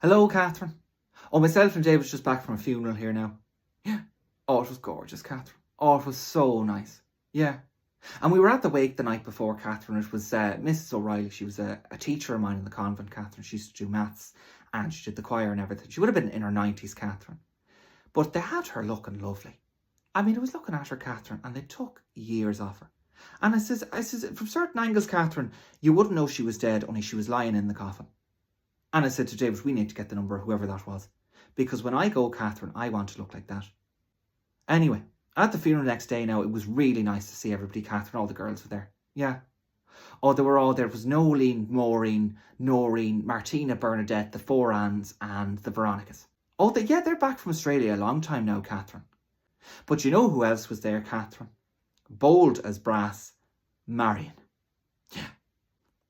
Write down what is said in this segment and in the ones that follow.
Hello, Catherine. Oh, myself and David's just back from a funeral here now. Yeah. Oh, it was gorgeous, Catherine. Oh, it was so nice. Yeah. And we were at the wake the night before, Catherine. It was Mrs. O'Reilly. She was a teacher of mine in the convent, Catherine. She used to do maths and she did the choir and everything. She would have been in her 90s, Catherine. But they had her looking lovely. I mean, I was looking at her, Catherine, and they took years off her. And I says, from certain angles, Catherine, you wouldn't know she was dead, only she was lying in the coffin. And I said to David, we need to get the number of whoever that was. Because when I go, Catherine, I want to look like that. Anyway, at the funeral next day now, it was really nice to see everybody, Catherine. All the girls were there. Yeah. Oh, they were all there. It was Nolene, Maureen, Noreen, Martina, Bernadette, the four Anns, and the Veronicas. Oh, they're back from Australia a long time now, Catherine. But you know who else was there, Catherine? Bold as brass, Marion. Yeah.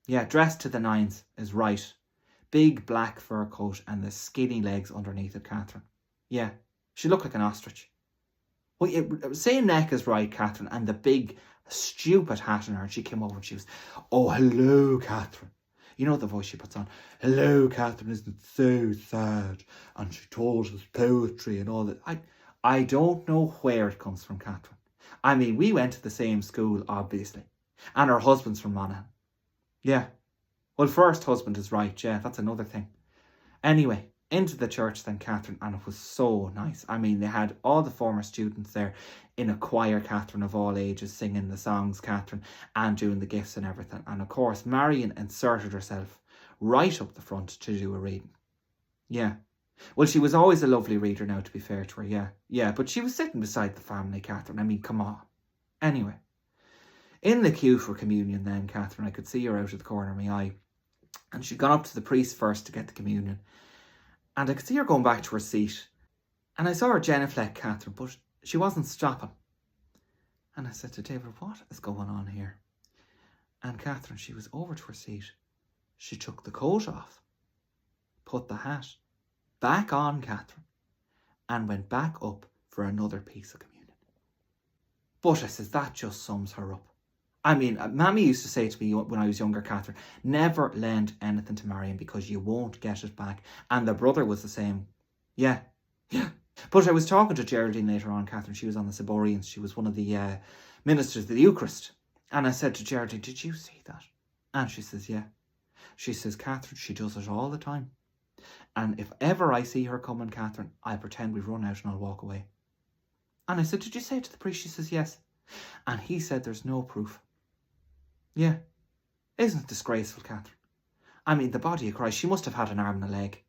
Yeah, dressed to the nines is right. Big black fur coat and the skinny legs underneath it, Catherine. Yeah, she looked like an ostrich. Well, same neck is right, Catherine, and the big, stupid hat on her. And she came over and she was, oh, hello, Catherine. You know the voice she puts on. Hello, Catherine, isn't it so sad? And she told us poetry and all that. I don't know where it comes from, Catherine. I mean, we went to the same school, obviously. And her husband's from Monaghan. Yeah. Well, first husband is right, yeah, that's another thing. Anyway, into the church then, Catherine, and it was so nice. I mean, they had all the former students there in a choir, Catherine, of all ages, singing the songs, Catherine, and doing the gifts and everything. And of course, Marion inserted herself right up the front to do a reading. Yeah. Well, she was always a lovely reader now, to be fair to her, yeah. Yeah, but she was sitting beside the family, Catherine. I mean, come on. Anyway, in the queue for communion then, Catherine, I could see her out of the corner of my eye. And she'd gone up to the priest first to get the communion. And I could see her going back to her seat. And I saw her genuflect, Catherine, but she wasn't stopping. And I said to David, what is going on here? And Catherine, she was over to her seat. She took the coat off, put the hat back on, Catherine, and went back up for another piece of communion. But I says, that just sums her up. I mean, Mammy used to say to me when I was younger, Catherine, never lend anything to Marion because you won't get it back. And the brother was the same. Yeah. But I was talking to Geraldine later on, Catherine. She was on the Siborians. She was one of the ministers of the Eucharist. And I said to Geraldine, did you see that? And she says, yeah. She says, Catherine, she does it all the time. And if ever I see her coming, Catherine, I'll pretend we've run out and I'll walk away. And I said, did you say it to the priest? She says, yes. And he said, there's no proof. Yeah. Isn't it disgraceful, Catherine? I mean, the body of Christ, she must have had an arm and a leg.